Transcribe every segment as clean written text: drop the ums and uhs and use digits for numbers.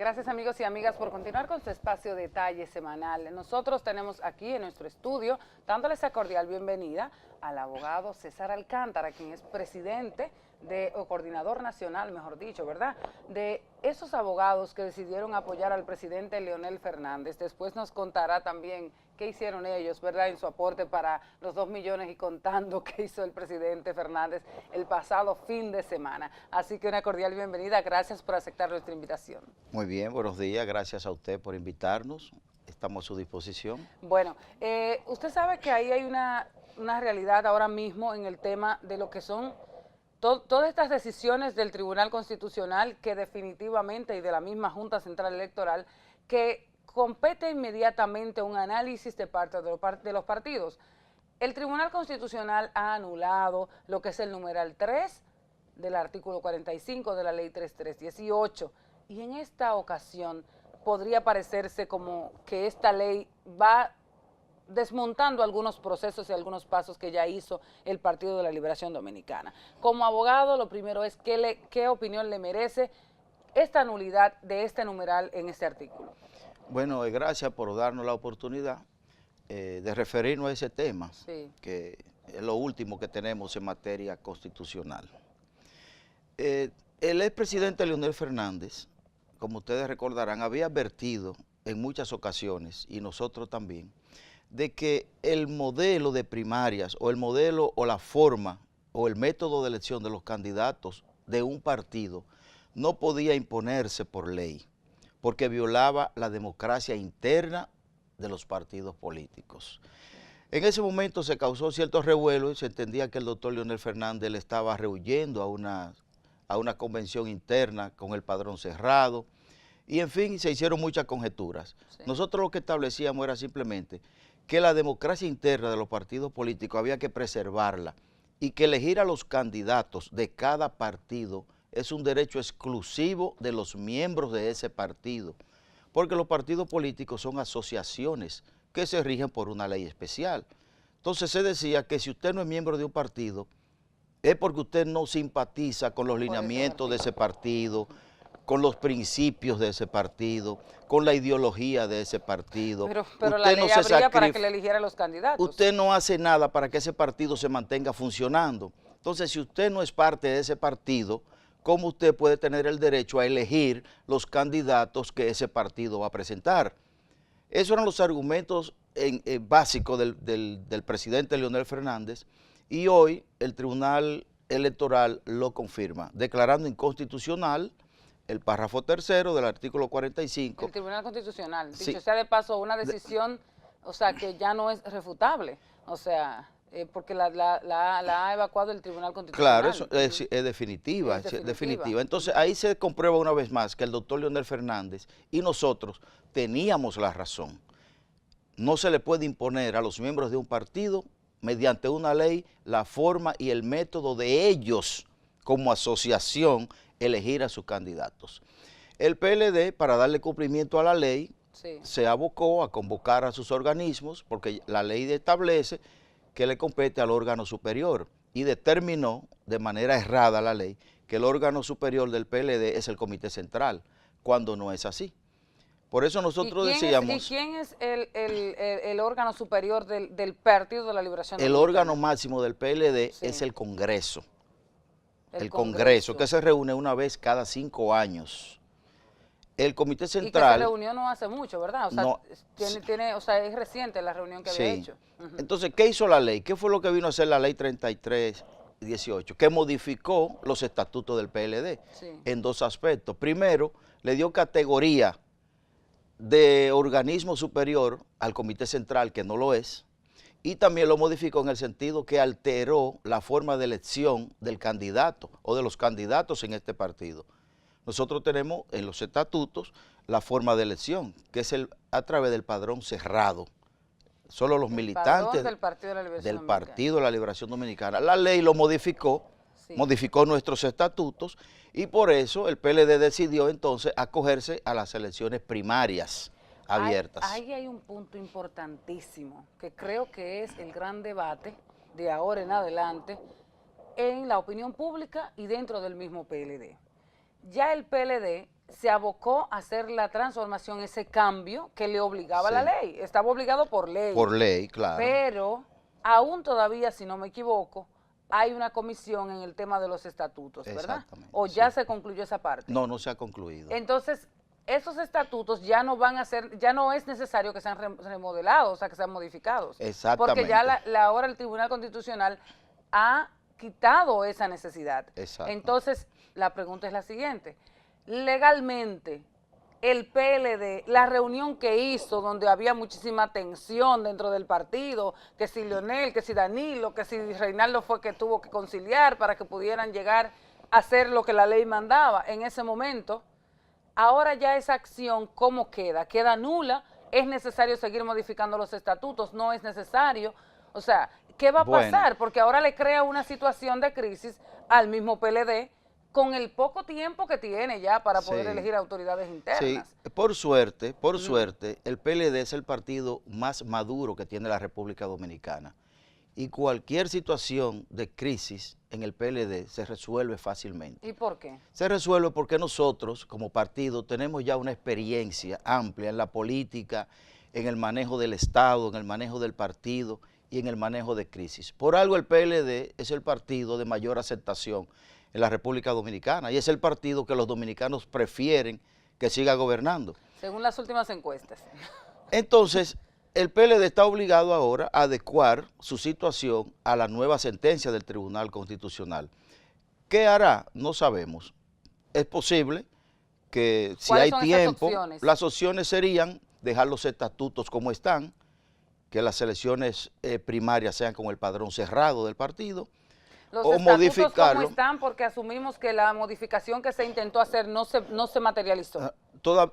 Gracias amigos y amigas por continuar con su espacio Detalle Semanal. Nosotros tenemos aquí en nuestro estudio, dándole esa cordial bienvenida al abogado César Alcántara, quien es presidente o coordinador nacional, mejor dicho, ¿verdad?, de esos abogados que decidieron apoyar al presidente Leonel Fernández. Después nos contará también qué hicieron ellos, ¿verdad?, en su aporte para los 2 millones y contando que hizo el presidente Fernández el pasado fin de semana. Así que una cordial bienvenida, gracias por aceptar nuestra invitación. Muy bien, buenos días, gracias a usted por invitarnos, estamos a su disposición. Bueno, usted sabe que ahí hay una realidad ahora mismo en el tema de lo que son todas estas decisiones del Tribunal Constitucional que definitivamente y de la misma Junta Central Electoral que compete inmediatamente un análisis de parte de los partidos. El Tribunal Constitucional ha anulado lo que es el numeral 3 del artículo 45 de la Ley 3318 y en esta ocasión podría parecerse como que esta ley va desmontando algunos procesos y algunos pasos que ya hizo el Partido de la Liberación Dominicana. Como abogado, lo primero es qué opinión le merece esta nulidad de este numeral en este artículo. Bueno, gracias por darnos la oportunidad de referirnos a ese tema, sí, que es lo último que tenemos en materia constitucional. El expresidente Leonel Fernández, como ustedes recordarán, había advertido en muchas ocasiones, y nosotros también, de que el modelo de primarias o el modelo o la forma o el método de elección de los candidatos de un partido no podía imponerse por ley, porque violaba la democracia interna de los partidos políticos. En ese momento se causó cierto revuelo y se entendía que el doctor Leonel Fernández le estaba rehuyendo a una convención interna con el padrón cerrado, y en fin, se hicieron muchas conjeturas. Sí. Nosotros lo que establecíamos era simplemente que la democracia interna de los partidos políticos había que preservarla y que elegir a los candidatos de cada partido es un derecho exclusivo de los miembros de ese partido, porque los partidos políticos son asociaciones que se rigen por una ley especial. Entonces se decía que si usted no es miembro de un partido, es porque usted no simpatiza con los lineamientos de ese partido, con los principios de ese partido, con la ideología de ese partido. Pero la ley habría para que le eligiera a los candidatos. Usted no hace nada para que ese partido se mantenga funcionando. Entonces, si usted no es parte de ese partido, ¿cómo usted puede tener el derecho a elegir los candidatos que ese partido va a presentar? Esos eran los argumentos básicos del presidente Leonel Fernández, y hoy el Tribunal Electoral lo confirma, declarando inconstitucional el párrafo tercero del artículo 45. El Tribunal Constitucional, sí, dicho sea de paso, una decisión, o sea, que ya no es refutable, o sea, porque la ha evacuado el Tribunal Constitucional. Claro, eso es definitiva, es definitiva. Entonces ahí se comprueba una vez más que el doctor Leonel Fernández y nosotros teníamos la razón. No se le puede imponer a los miembros de un partido, mediante una ley, la forma y el método de ellos, como asociación, elegir a sus candidatos. El PLD, para darle cumplimiento a la ley, sí, se abocó a convocar a sus organismos, porque la ley establece que le compete al órgano superior, y determinó de manera errada la ley que el órgano superior del PLD es el Comité Central, cuando no es así. Por eso nosotros decíamos... ¿Y quién es el órgano superior del Partido de la Liberación Dominicana? El órgano máximo del PLD, sí, es el Congreso. El Congreso, que se reúne una vez cada 5 años. El Comité Central... Y que se reunió no hace mucho, ¿verdad? O sea, no, o sea, es reciente la reunión que había hecho. Entonces, ¿qué hizo la ley? ¿Qué fue lo que vino a hacer la ley 3318? Que modificó los estatutos del PLD, sí, en dos aspectos. Primero, le dio categoría de organismo superior al Comité Central, que no lo es, y también lo modificó en el sentido que alteró la forma de elección del candidato o de los candidatos en este partido. Nosotros tenemos en los estatutos la forma de elección, que es a través del padrón cerrado. Solo los militantes del Partido de la Liberación Dominicana. La ley lo modificó, sí, modificó nuestros estatutos, y por eso el PLD decidió entonces acogerse a las elecciones primarias abiertas. Ahí hay un punto importantísimo, que creo que es el gran debate de ahora en adelante en la opinión pública y dentro del mismo PLD. Ya el PLD se abocó a hacer la transformación, ese cambio que le obligaba la ley. Estaba obligado por ley. Por ley, claro. Pero aún todavía, si no me equivoco, hay una comisión en el tema de los estatutos, ¿verdad? ¿O ya se concluyó esa parte? No, no se ha concluido. Entonces, esos estatutos ya no van a ser, ya no es necesario que sean remodelados, o sea, que sean modificados. Exactamente. Porque ya ahora el Tribunal Constitucional ha quitado esa necesidad. Exacto. Entonces, la pregunta es la siguiente. Legalmente, el PLD, la reunión que hizo, donde había muchísima tensión dentro del partido, que si Leonel, que si Danilo, que si Reinaldo fue que tuvo que conciliar para que pudieran llegar a hacer lo que la ley mandaba en ese momento, ahora ya esa acción, ¿cómo queda? ¿Queda nula? ¿Es necesario seguir modificando los estatutos? ¿No es necesario? O sea, ¿qué va a pasar? Porque ahora le crea una situación de crisis al mismo PLD, con el poco tiempo que tiene ya para poder elegir autoridades internas. Sí, por suerte, el PLD es el partido más maduro que tiene la República Dominicana. Y cualquier situación de crisis en el PLD se resuelve fácilmente. ¿Y por qué? Se resuelve porque nosotros, como partido, tenemos ya una experiencia amplia en la política, en el manejo del Estado, en el manejo del partido y en el manejo de crisis. Por algo el PLD es el partido de mayor aceptación en la República Dominicana y es el partido que los dominicanos prefieren que siga gobernando. Según las últimas encuestas. Entonces, el PLD está obligado ahora a adecuar su situación a la nueva sentencia del Tribunal Constitucional. ¿Qué hará? No sabemos. Es posible que si hay tiempo, las opciones serían dejar los estatutos como están, que las elecciones primarias sean con el padrón cerrado del partido, los o modificarlo. ¿Cómo están? Porque asumimos que la modificación que se intentó hacer no se materializó.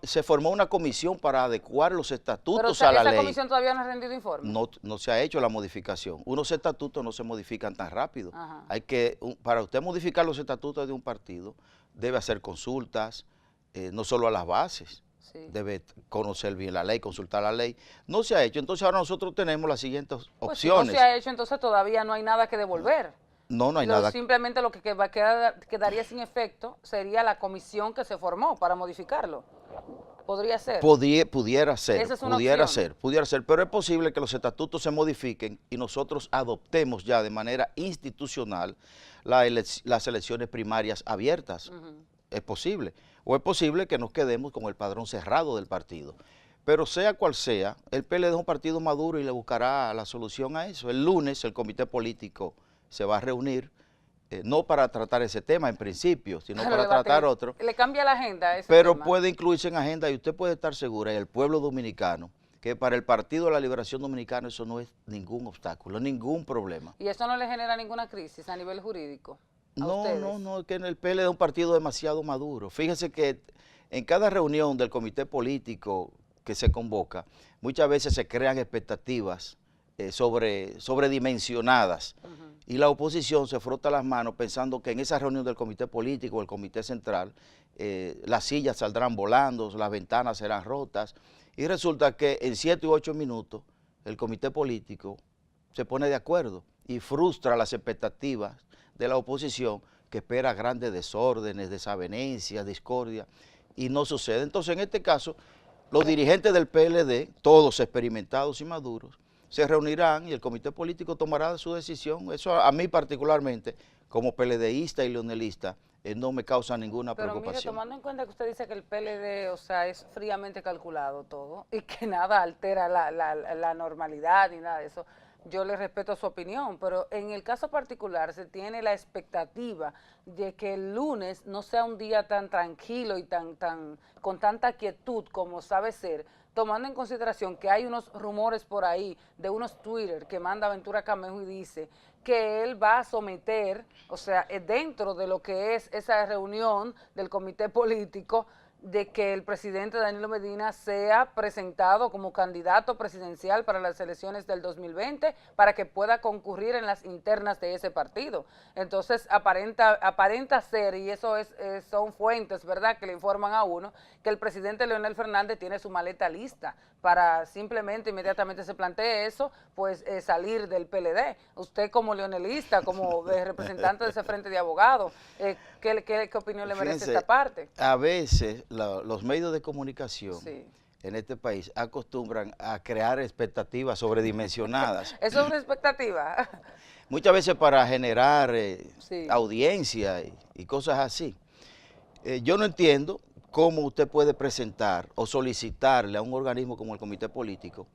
Se formó una comisión para adecuar los estatutos a la ley. ¿Esa comisión todavía no ha rendido informe? No se ha hecho la modificación. Unos estatutos no se modifican tan rápido. Hay que, para usted modificar los estatutos de un partido, debe hacer consultas, no solo a las bases. Sí. Debe conocer bien la ley, consultar la ley. No se ha hecho. Entonces ahora nosotros tenemos las siguientes opciones. Si no se ha hecho, entonces todavía no hay nada que devolver. No hay nada. Simplemente lo que quedaría sin efecto sería la comisión que se formó para modificarlo. ¿Podría ser? Pudiera ser, pero es posible que los estatutos se modifiquen y nosotros adoptemos ya de manera institucional las elecciones primarias abiertas. Es posible. O es posible que nos quedemos con el padrón cerrado del partido. Pero sea cual sea, el PLD es un partido maduro y le buscará la solución a eso. El lunes el comité político se va a reunir, no para tratar ese tema en principio, sino para tratar otro. Le cambia la agenda a ese pero tema. Puede incluirse en agenda y usted puede estar segura, y el pueblo dominicano, que para el Partido de la Liberación Dominicana eso no es ningún obstáculo, ningún problema. ¿Y eso no le genera ninguna crisis a nivel jurídico? No, es que en el PLD es un partido demasiado maduro. Fíjese que en cada reunión del comité político que se convoca, muchas veces se crean expectativas sobredimensionadas. Y la oposición se frota las manos pensando que en esa reunión del comité político, el comité central, las sillas saldrán volando, las ventanas serán rotas, y resulta que en 7 u 8 minutos el comité político se pone de acuerdo y frustra las expectativas de la oposición, que espera grandes desórdenes, desavenencias, discordia, y no sucede. Entonces, en este caso, los dirigentes del PLD, todos experimentados y maduros, se reunirán y el comité político tomará su decisión. Eso a mí particularmente, como PLDista y leonelista, no me causa ninguna preocupación. Mire, tomando en cuenta que usted dice que el PLD, o sea, es fríamente calculado todo y que nada altera la normalidad ni nada de eso, yo le respeto su opinión, pero en el caso particular se tiene la expectativa de que el lunes no sea un día tan tranquilo y con tanta quietud como sabe ser, tomando en consideración que hay unos rumores por ahí de unos Twitter que manda Ventura Camejo y dice que él va a someter, o sea, dentro de lo que es esa reunión del comité político, de que el presidente Danilo Medina sea presentado como candidato presidencial para las elecciones del 2020 para que pueda concurrir en las internas de ese partido. Entonces aparenta ser, y eso son fuentes, ¿verdad?, que le informan a uno, que el presidente Leonel Fernández tiene su maleta lista para simplemente inmediatamente se plantee eso, pues salir del PLD. Usted como leonelista, como representante de ese frente de abogados, ¿qué opinión le merece esta parte? A veces los medios de comunicación en este país acostumbran a crear expectativas sobredimensionadas. ¿Eso es una expectativa? Muchas veces para generar audiencia y cosas así. Yo no entiendo cómo usted puede presentar o solicitarle a un organismo como el Comité Político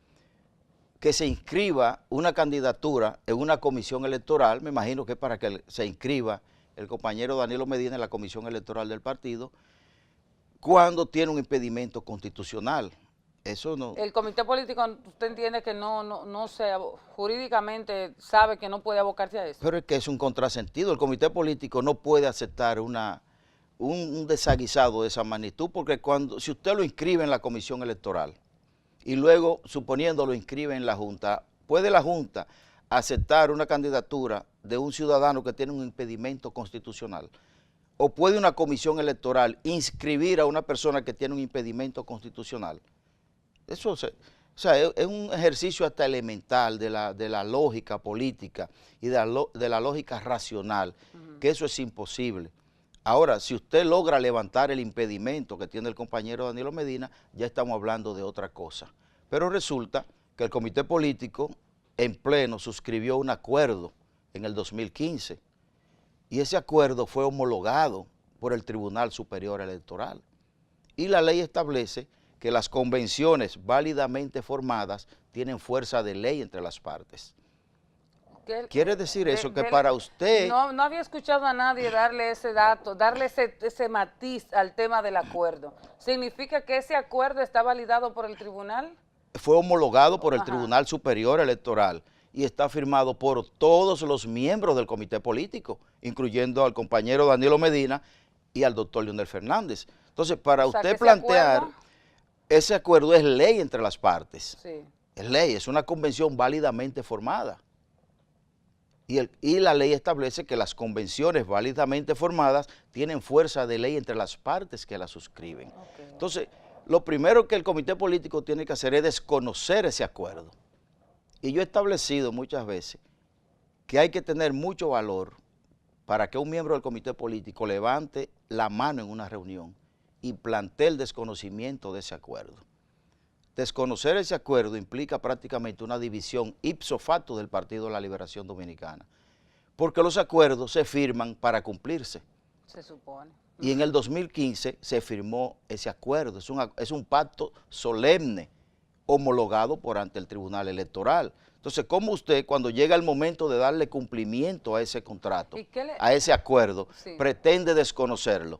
que se inscriba una candidatura en una comisión electoral. Me imagino que es para que se inscriba el compañero Danilo Medina en la comisión electoral del partido, cuando tiene un impedimento constitucional. Eso no. El Comité Político, ¿usted entiende que jurídicamente sabe que no puede abocarse a eso? Pero es que es un contrasentido. El Comité Político no puede aceptar un desaguisado de esa magnitud, porque si usted lo inscribe en la comisión electoral y luego, suponiendo lo inscribe en la Junta, ¿puede la Junta aceptar una candidatura de un ciudadano que tiene un impedimento constitucional? ¿O puede una comisión electoral inscribir a una persona que tiene un impedimento constitucional? Eso es un ejercicio hasta elemental de la lógica política y de la lógica racional, que eso es imposible. Ahora, si usted logra levantar el impedimento que tiene el compañero Danilo Medina, ya estamos hablando de otra cosa. Pero resulta que el Comité Político en pleno suscribió un acuerdo en el 2015 y ese acuerdo fue homologado por el Tribunal Superior Electoral. Y la ley establece que las convenciones válidamente formadas tienen fuerza de ley entre las partes. ¿Quiere decir eso? Que para usted... No había escuchado a nadie darle ese dato, darle ese matiz al tema del acuerdo. ¿Significa que ese acuerdo está validado por el tribunal? Fue homologado por el Tribunal Superior Electoral y está firmado por todos los miembros del Comité Político, incluyendo al compañero Danilo Medina y al doctor Leonel Fernández. Entonces, para usted plantear, ese acuerdo es ley entre las partes. Sí. Es ley, es una convención válidamente formada. Y la ley establece que las convenciones válidamente formadas tienen fuerza de ley entre las partes que la suscriben. Okay. Entonces, lo primero que el Comité Político tiene que hacer es desconocer ese acuerdo. Y yo he establecido muchas veces que hay que tener mucho valor para que un miembro del Comité Político levante la mano en una reunión y plantee el desconocimiento de ese acuerdo. Desconocer ese acuerdo implica prácticamente una división ipso facto del Partido de la Liberación Dominicana, porque los acuerdos se firman para cumplirse. Se supone. Y en el 2015 se firmó ese acuerdo, es un pacto solemne, homologado ante el Tribunal Electoral. Entonces, ¿cómo usted, cuando llega el momento de darle cumplimiento a ese contrato, a ese acuerdo, pretende desconocerlo?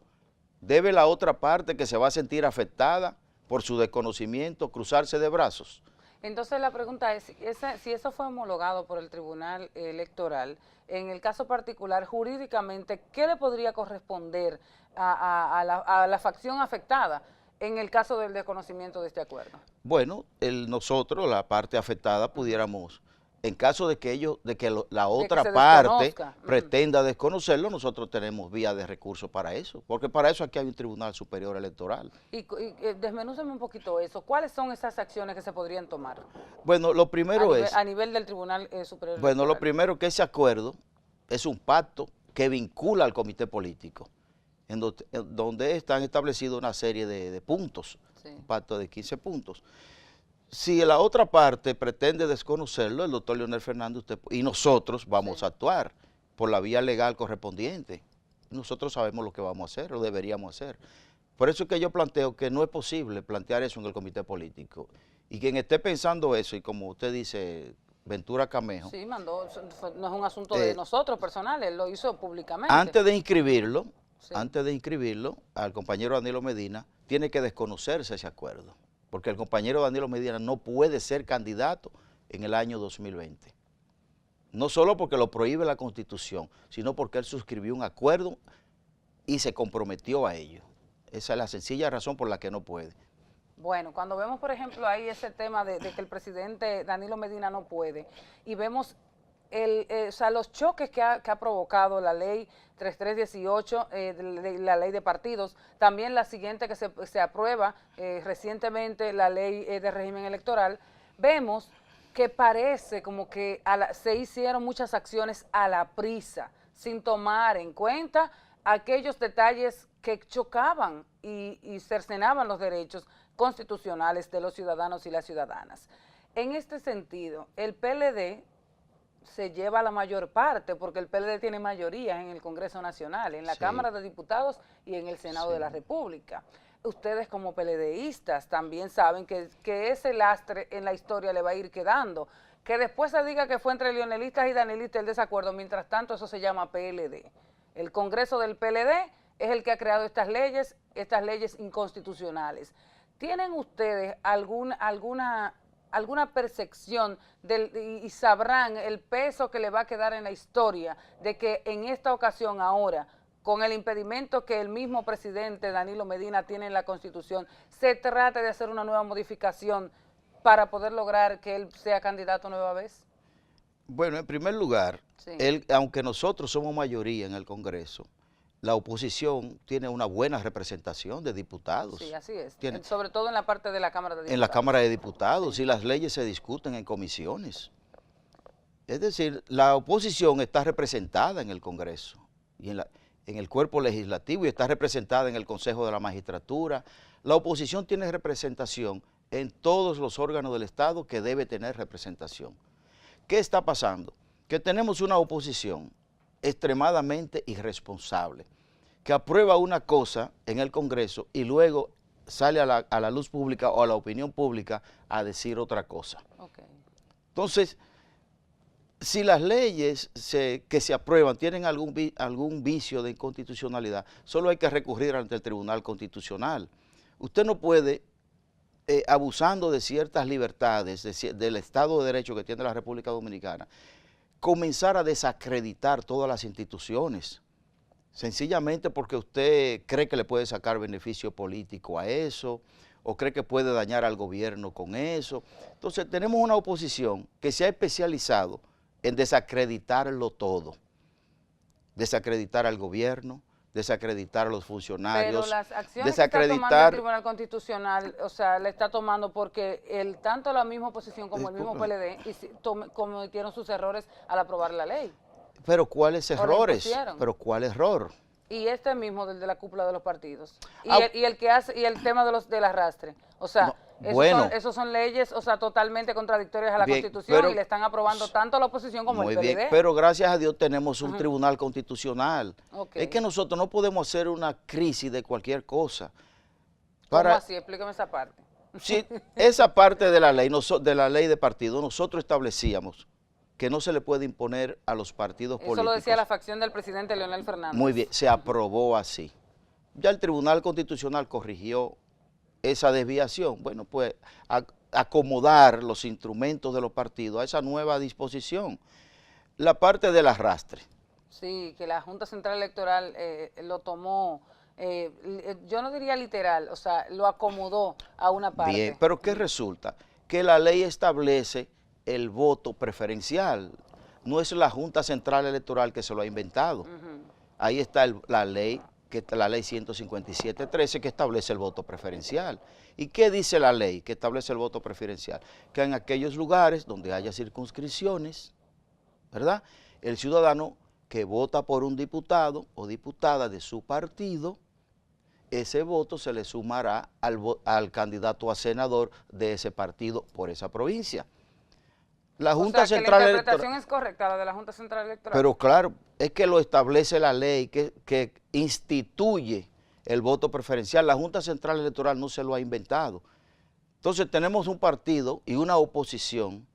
¿Debe la otra parte, que se va a sentir afectada por su desconocimiento, cruzarse de brazos? Entonces la pregunta es, si eso fue homologado por el Tribunal Electoral, en el caso particular, jurídicamente, ¿qué le podría corresponder a la facción afectada en el caso del desconocimiento de este acuerdo? Bueno, nosotros, la parte afectada, pudiéramos, en caso de que la otra parte pretenda desconocerlo, nosotros tenemos vía de recurso para eso, porque para eso aquí hay un Tribunal Superior Electoral. Y desmenúceme un poquito eso, ¿cuáles son esas acciones que se podrían tomar? Bueno, lo primero a nivel del Tribunal Superior Electoral. Bueno, lo primero que ese acuerdo es un pacto que vincula al Comité Político, en donde están establecidos una serie de puntos, un pacto de 15 puntos. Si la otra parte pretende desconocerlo, el doctor Leonel Fernández y nosotros vamos a actuar por la vía legal correspondiente. Nosotros sabemos lo que vamos a hacer, lo deberíamos hacer. Por eso es que yo planteo que no es posible plantear eso en el Comité Político. Y quien esté pensando eso, y como usted dice, Ventura Camejo... Sí, mandó, no es un asunto de nosotros personal, él lo hizo públicamente. Antes de inscribirlo al compañero Danilo Medina, tiene que desconocerse ese acuerdo, porque el compañero Danilo Medina no puede ser candidato en el año 2020. No solo porque lo prohíbe la Constitución, sino porque él suscribió un acuerdo y se comprometió a ello. Esa es la sencilla razón por la que no puede. Bueno, cuando vemos, por ejemplo, ahí ese tema de que el presidente Danilo Medina no puede, y vemos o sea, los choques que ha provocado la ley 3318, la ley de partidos, también la siguiente que se aprueba recientemente, la ley de régimen electoral, vemos que parece como que se hicieron muchas acciones a la prisa, sin tomar en cuenta aquellos detalles que chocaban y cercenaban los derechos constitucionales de los ciudadanos y las ciudadanas. En este sentido, el PLD se lleva la mayor parte, porque el PLD tiene mayoría en el Congreso Nacional, en la Cámara de Diputados y en el Senado de la República. Ustedes como PLDistas también saben que ese lastre en la historia le va a ir quedando. Que después se diga que fue entre leonelistas y danielistas el desacuerdo, mientras tanto eso se llama PLD. El Congreso del PLD es el que ha creado estas leyes inconstitucionales. ¿Tienen ustedes alguna percepción y sabrán el peso que le va a quedar en la historia de que en esta ocasión ahora, con el impedimento que el mismo presidente Danilo Medina tiene en la Constitución, se trate de hacer una nueva modificación para poder lograr que él sea candidato nueva vez? Bueno, en primer lugar, aunque nosotros somos mayoría en el Congreso, la oposición tiene una buena representación de diputados. Sí, así es. Sobre todo en la parte de la Cámara de Diputados. En la Cámara de Diputados, y las leyes se discuten en comisiones. Es decir, la oposición está representada en el Congreso y en el cuerpo legislativo, y está representada en el Consejo de la Magistratura. La oposición tiene representación en todos los órganos del Estado que debe tener representación. ¿Qué está pasando? Que tenemos una oposición extremadamente irresponsable, que aprueba una cosa en el Congreso y luego sale a la luz pública o a la opinión pública a decir otra cosa. Entonces, si las leyes que se aprueban tienen algún vicio de inconstitucionalidad, solo hay que recurrir ante el Tribunal Constitucional. Usted no puede, abusando de ciertas libertades del Estado de Derecho que tiene la República Dominicana, comenzar a desacreditar todas las instituciones, sencillamente porque usted cree que le puede sacar beneficio político a eso, o cree que puede dañar al gobierno con eso. Entonces tenemos una oposición que se ha especializado en desacreditarlo todo, desacreditar al gobierno, desacreditar a los funcionarios. Pero las acciones que está tomando el Tribunal Constitucional, o sea, le está tomando porque tanto la misma oposición como el mismo PLD cometieron sus errores al aprobar la ley. Pero ¿cuáles errores? Pero ¿cuál error? Y este mismo del de la cúpula de los partidos. Y el tema del arrastre. O sea, esos son leyes, o sea, totalmente contradictorias a la Constitución, y le están aprobando tanto a la oposición como el PLD. Muy bien, pero gracias a Dios tenemos un Tribunal Constitucional. Es que nosotros no podemos hacer una crisis de cualquier cosa. ¿Cómo así? Explíqueme esa parte. Sí, esa parte de la ley de partido, nosotros establecíamos que no se le puede imponer a los partidos políticos. Eso lo decía la facción del presidente Leonel Fernández. Muy bien, se aprobó así. Ya el Tribunal Constitucional corrigió esa desviación. Bueno, pues acomodar los instrumentos de los partidos a esa nueva disposición. La parte del arrastre. Sí, que la Junta Central Electoral lo tomó, yo no diría literal, o sea, lo acomodó a una parte. Bien, pero ¿qué resulta? Que la ley establece el voto preferencial. No es la Junta Central Electoral que se lo ha inventado. Ahí está la ley 157.13 que establece el voto preferencial. ¿Y qué dice la ley que establece el voto preferencial? Que en aquellos lugares donde haya circunscripciones, ¿verdad?, el ciudadano que vota por un diputado o diputada de su partido, ese voto se le sumará al candidato a senador de ese partido por esa provincia. La Junta Central Electoral. La interpretación es correcta, la de la Junta Central Electoral. Pero claro, es que lo establece la ley que instituye el voto preferencial. La Junta Central Electoral no se lo ha inventado. Entonces tenemos un partido y una oposición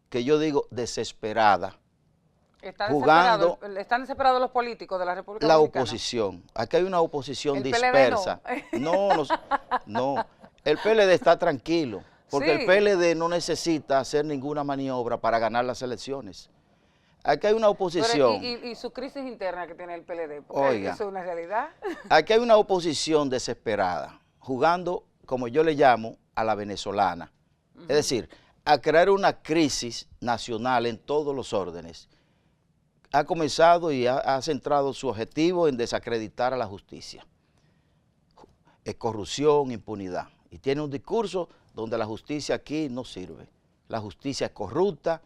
que yo digo desesperada. ¿Están desesperados los políticos de la República Dominicana? La oposición. Aquí hay una oposición dispersa. No, el PLD está tranquilo. Porque el PLD no necesita hacer ninguna maniobra para ganar las elecciones. Aquí hay una oposición. Pero, ¿y su crisis interna que tiene el PLD? Porque eso es una realidad. Aquí hay una oposición desesperada, jugando, como yo le llamo, a la venezolana. Es decir, a crear una crisis nacional en todos los órdenes. Ha comenzado y ha centrado su objetivo en desacreditar a la justicia. Es corrupción, impunidad. Y tiene un discurso donde la justicia aquí no sirve. La justicia es corrupta.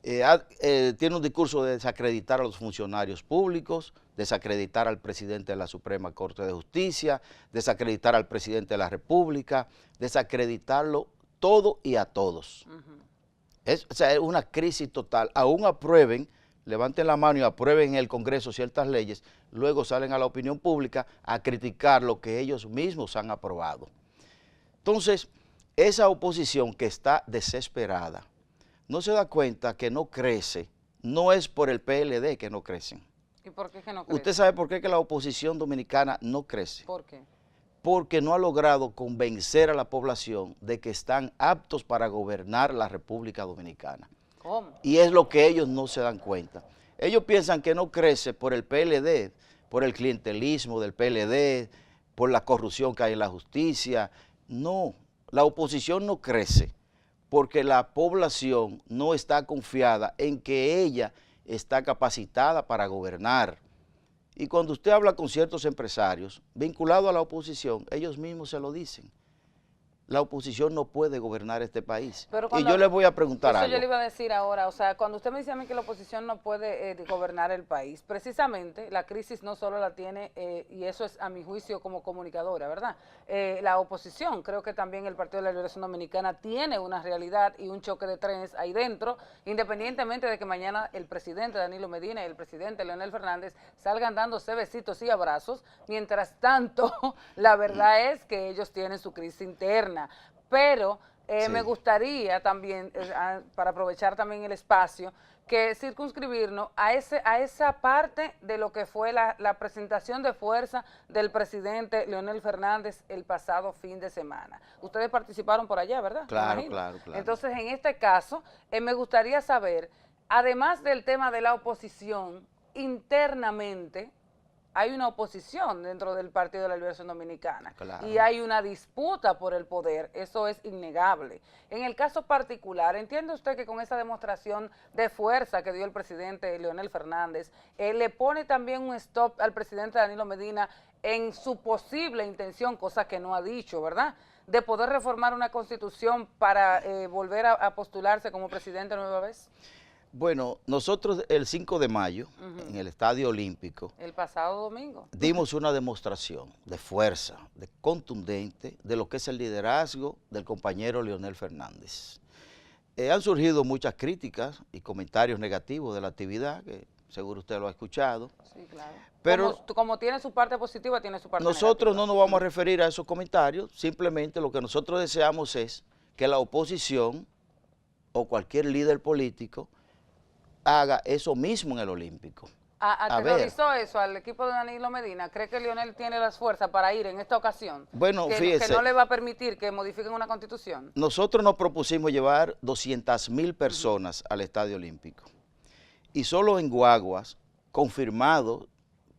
Tiene un discurso de desacreditar a los funcionarios públicos, desacreditar al presidente de la Suprema Corte de Justicia, desacreditar al presidente de la República, desacreditarlo todo y a todos. O sea, es una crisis total. Aún aprueben, levanten la mano y aprueben en el Congreso ciertas leyes, luego salen a la opinión pública a criticar lo que ellos mismos han aprobado. Entonces, esa oposición que está desesperada, no se da cuenta que no crece, no es por el PLD que no crecen. ¿Y por qué que no crece? ¿Usted sabe por qué que la oposición dominicana no crece? ¿Por qué? Porque no ha logrado convencer a la población de que están aptos para gobernar la República Dominicana. ¿Cómo? Y es lo que ellos no se dan cuenta. Ellos piensan que no crece por el PLD, por el clientelismo del PLD, por la corrupción que hay en la justicia. No, la oposición no crece porque la población no está confiada en que ella está capacitada para gobernar. Y cuando usted habla con ciertos empresarios vinculados a la oposición, ellos mismos se lo dicen. La oposición no puede gobernar este país. Y yo les voy a preguntar algo. Eso yo le iba a decir ahora, o sea, cuando usted me dice a mí que la oposición no puede gobernar el país, precisamente la crisis no solo la tiene, y eso es a mi juicio como comunicadora, ¿verdad? La oposición, creo que también el Partido de la Liberación Dominicana tiene una realidad y un choque de trenes ahí dentro, independientemente de que mañana el presidente Danilo Medina y el presidente Leonel Fernández salgan dándose besitos y abrazos, mientras tanto, la verdad es que ellos tienen su crisis interna. Pero sí, me gustaría también, para aprovechar también el espacio, que circunscribirnos a esa parte de lo que fue la presentación de fuerza del presidente Leonel Fernández el pasado fin de semana. Ustedes participaron por allá, ¿verdad? Claro. Entonces, en este caso, me gustaría saber, además del tema de la oposición, internamente, hay una oposición dentro del Partido de la Liberación Dominicana, claro, y hay una disputa por el poder, eso es innegable. En el caso particular, ¿entiende usted que con esa demostración de fuerza que dio el presidente Leonel Fernández, le pone también un stop al presidente Danilo Medina en su posible intención, cosa que no ha dicho, ¿verdad?, de poder reformar una constitución para volver a postularse como presidente nueva vez? Bueno, nosotros el 5 de mayo, en el Estadio Olímpico, el pasado domingo, dimos una demostración de fuerza, de contundente, de lo que es el liderazgo del compañero Leonel Fernández. Han surgido muchas críticas y comentarios negativos de la actividad, que seguro usted lo ha escuchado. Sí, claro. Pero como tiene su parte positiva, tiene su parte nosotros negativa. No nos vamos a referir a esos comentarios, simplemente lo que nosotros deseamos es que la oposición o cualquier líder político haga eso mismo en el Olímpico. ¿Aterrorizó eso al equipo de Danilo Medina? ¿Cree que Leonel tiene las fuerzas para ir en esta ocasión? Bueno, fíjese. ¿Que no le va a permitir que modifiquen una constitución? Nosotros nos propusimos llevar 200,000 personas al Estadio Olímpico. Y solo en guaguas, confirmado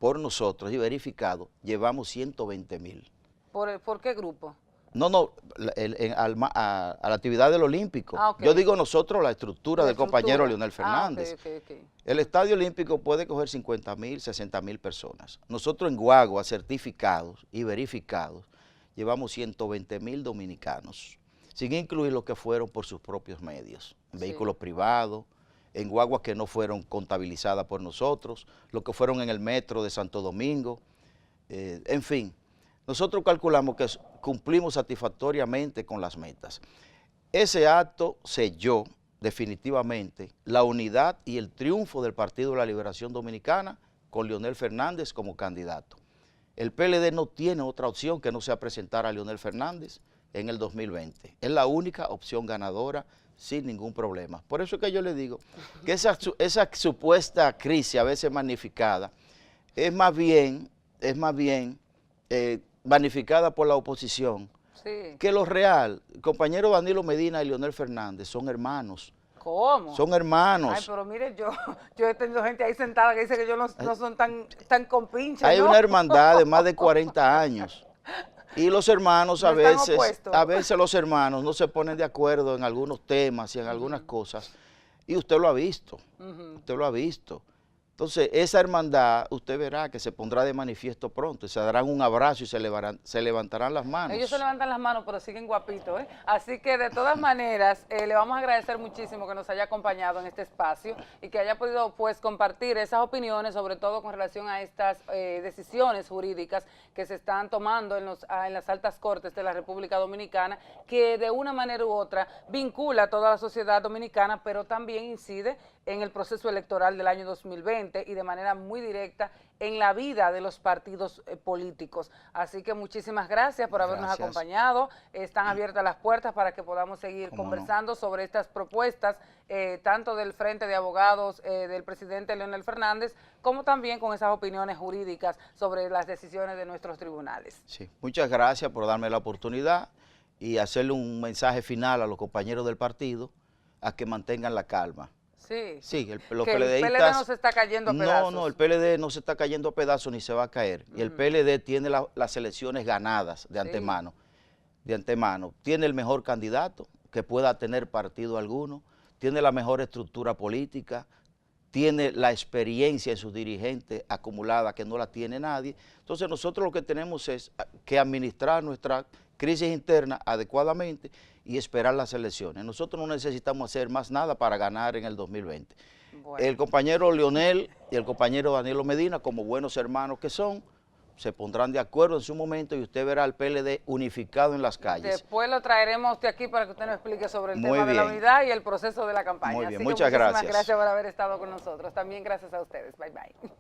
por nosotros y verificado, llevamos 120,000. ¿Por qué grupo? No, a la actividad del Olímpico. Okay. Yo digo nosotros, la estructura del compañero Leonel Fernández. Okay. El Estadio Olímpico puede coger 50,000, 60,000 personas. Nosotros en guagua, certificados y verificados, llevamos 120,000 dominicanos, sin incluir los que fueron por sus propios medios, en vehículos privados, en guaguas que no fueron contabilizadas por nosotros, los que fueron en el metro de Santo Domingo, en fin. Nosotros calculamos que cumplimos satisfactoriamente con las metas. Ese acto selló definitivamente la unidad y el triunfo del Partido de la Liberación Dominicana con Leonel Fernández como candidato. El PLD no tiene otra opción que no sea presentar a Leonel Fernández en el 2020. Es la única opción ganadora sin ningún problema. Por eso es que yo le digo que esa supuesta crisis a veces magnificada es más bien magnificada por la oposición, sí, que lo real. El compañero Danilo Medina y Leonel Fernández son hermanos. ¿Cómo? Son hermanos. Ay, pero mire, yo he tenido gente ahí sentada que dice que ellos no son tan compinches, Hay ¿no? una hermandad de más de 40 años. Y los hermanos a veces los hermanos no se ponen de acuerdo en algunos temas y en algunas cosas, y usted lo ha visto, usted lo ha visto. Entonces, esa hermandad, usted verá que se pondrá de manifiesto pronto, y se darán un abrazo y se levantarán las manos. Ellos se levantan las manos, pero siguen guapitos, ¿eh? Así que, de todas maneras, le vamos a agradecer muchísimo que nos haya acompañado en este espacio y que haya podido, pues, compartir esas opiniones, sobre todo con relación a estas decisiones jurídicas que se están tomando en las altas cortes de la República Dominicana, que de una manera u otra vincula a toda la sociedad dominicana, pero también incide en el proceso electoral del año 2020 y de manera muy directa en la vida de los partidos políticos. Así que muchísimas gracias por habernos acompañado. Están abiertas las puertas para que podamos seguir conversando sobre estas propuestas, tanto del Frente de Abogados del presidente Leonel Fernández, como también con esas opiniones jurídicas sobre las decisiones de nuestros tribunales. Sí, muchas gracias por darme la oportunidad y hacerle un mensaje final a los compañeros del partido a que mantengan la calma. Sí, los que el PLD no se está cayendo a pedazos. No, el PLD no se está cayendo a pedazos ni se va a caer. Y el PLD tiene las elecciones ganadas de antemano. Tiene el mejor candidato que pueda tener partido alguno, tiene la mejor estructura política, tiene la experiencia en sus dirigentes acumulada que no la tiene nadie. Entonces nosotros lo que tenemos es que administrar nuestra crisis interna adecuadamente y esperar las elecciones. Nosotros no necesitamos hacer más nada para ganar en el 2020. Bueno. El compañero Leonel y el compañero Danilo Medina, como buenos hermanos que son, se pondrán de acuerdo en su momento y usted verá al PLD unificado en las calles. Después lo traeremos a usted aquí para que usted nos explique sobre el tema de la unidad y el proceso de la campaña. Muy bien, así muchas gracias. Muchísimas gracias por haber estado con nosotros. También gracias a ustedes. Bye, bye.